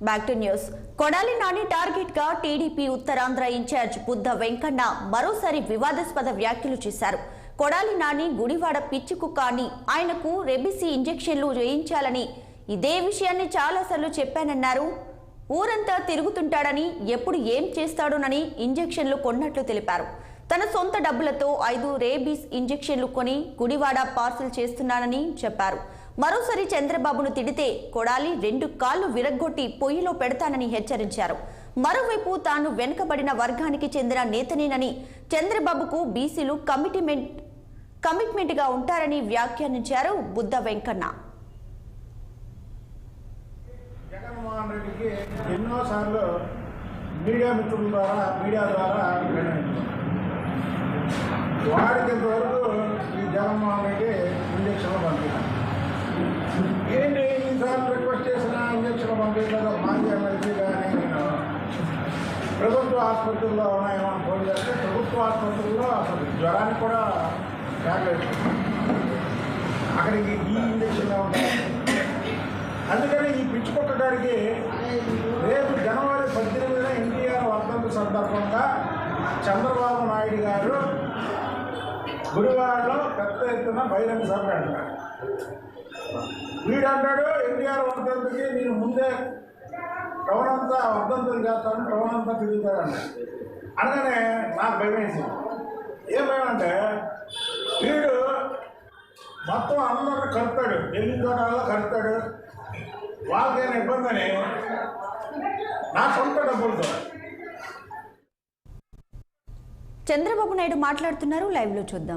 Back to news. Kodali Nani target గా TDP Uttarandhra incharge Buddha Venkanna మరోసారి వివాదాస్పద వ్యాఖ్యలు చేశారు. కొడాలి నాని గుడివాడ పిచ్చి కుక్క అని, ఆయనకు రెబిసి ఇంజెక్షన్లు చేయించాలని ఇదే విషయాన్ని చాలాసార్లు చెప్పానన్నారు. ఊరంతా తిరుగుతుంటాడని, ఎప్పుడు ఏం చేస్తాడోనని ఇంజెక్షన్లు కొన్నట్లు తెలిపారు. తన సొంత డబ్బులతో 5 రేబీస్ ఇంజెక్షన్లు కొని గుడివాడ పార్సల్ చేస్తున్నానని చెప్పారు. మరోసారి చంద్రబాబును తిడితే కొడాలి 2 కాళ్లు విరగ్గొట్టి పొయ్యిలో పెడతానని హెచ్చరించారు. మరోవైపు తాను వెనుకబడిన వర్గానికి చెందిన నేతనేనని, చంద్రబాబుకు బీసీలు కమిట్మెంట్ గా ఉంటారని వ్యాఖ్యానించారు బుద్ధ వెంకన్న. జగన్మోహన్ రెడ్డికి ఎన్నోసార్లు మీడియా ద్వారా వాడికి ఇంతవరకు ఈ జగన్మోహన్ రెడ్డి ఇంజక్షన్లు పంపించారు. ఏంటి ఈసారి రిక్వెస్ట్ చేసిన ఇంజక్షన్లు పంపించలేదు. మాజీ ఎమ్మెల్సీ కానీ నేను ప్రభుత్వ ఆసుపత్రుల్లో ఉన్నాయేమో అని ఫోన్ చేస్తే ప్రభుత్వ ఆసుపత్రుల్లో అసలు జ్వరానికి కూడా ట్యాబ్లెట్ అక్కడికి ఈ ఇంజక్షన్లో ఉంటాయి. అందుకని ఈ పిచ్చి కొట్టడానికి రేపు జనవరి 18న ఎన్టీఆర్ వర్ధంతి సందర్భంగా చంద్రబాబు నాయుడు గారు గుడివాడలో పెద్ద ఎత్తున బహిరంగ సభ పెడతారు. వీడంటాడు ఎన్టీఆర్ వర్ధంతికి నేను ముందే టౌన్ అంతా వర్ధంతులు చేస్తాను, టౌన్ అంతా తిరుగుతాడంట. అనగానే నాకు భయం వేసింది. ఏం భయం అంటే వీడు మొత్తం అందరిని కలుపుతాడు, ఢిల్లీ తోటల్లో కలుపుతాడు. వాళ్ళకైనా ఇబ్బంది అని నా సొంత డబ్బులతో. చంద్రబాబు నాయుడు మాట్లాడుతున్నారు, లైవ్ లో చూద్దాం.